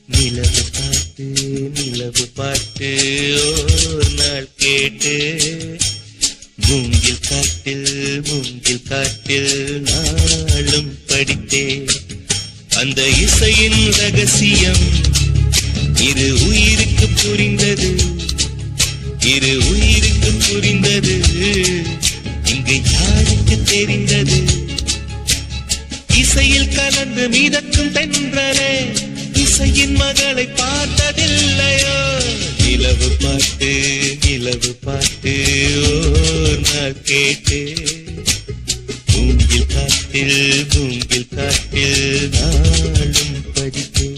நிலவு பாட்டு நிலவு பாட்டு ஓர் நாள் கேட்டு மூங்கில் காட்டில் நாளும் படித்தே அந்த இசையின் ரகசியம் இரு உயிருக்கு புரிந்தது இங்கு யாருக்கு தெரிந்தது இசையில் கலந்து மிதக்கும் தென்றலே இசையின் மகளை பார்த்ததில்லையோ நிலவு பாட்டு ஓர் நாள் கேட்டு மூங்கில் காட்டில் நாளும் படித்தே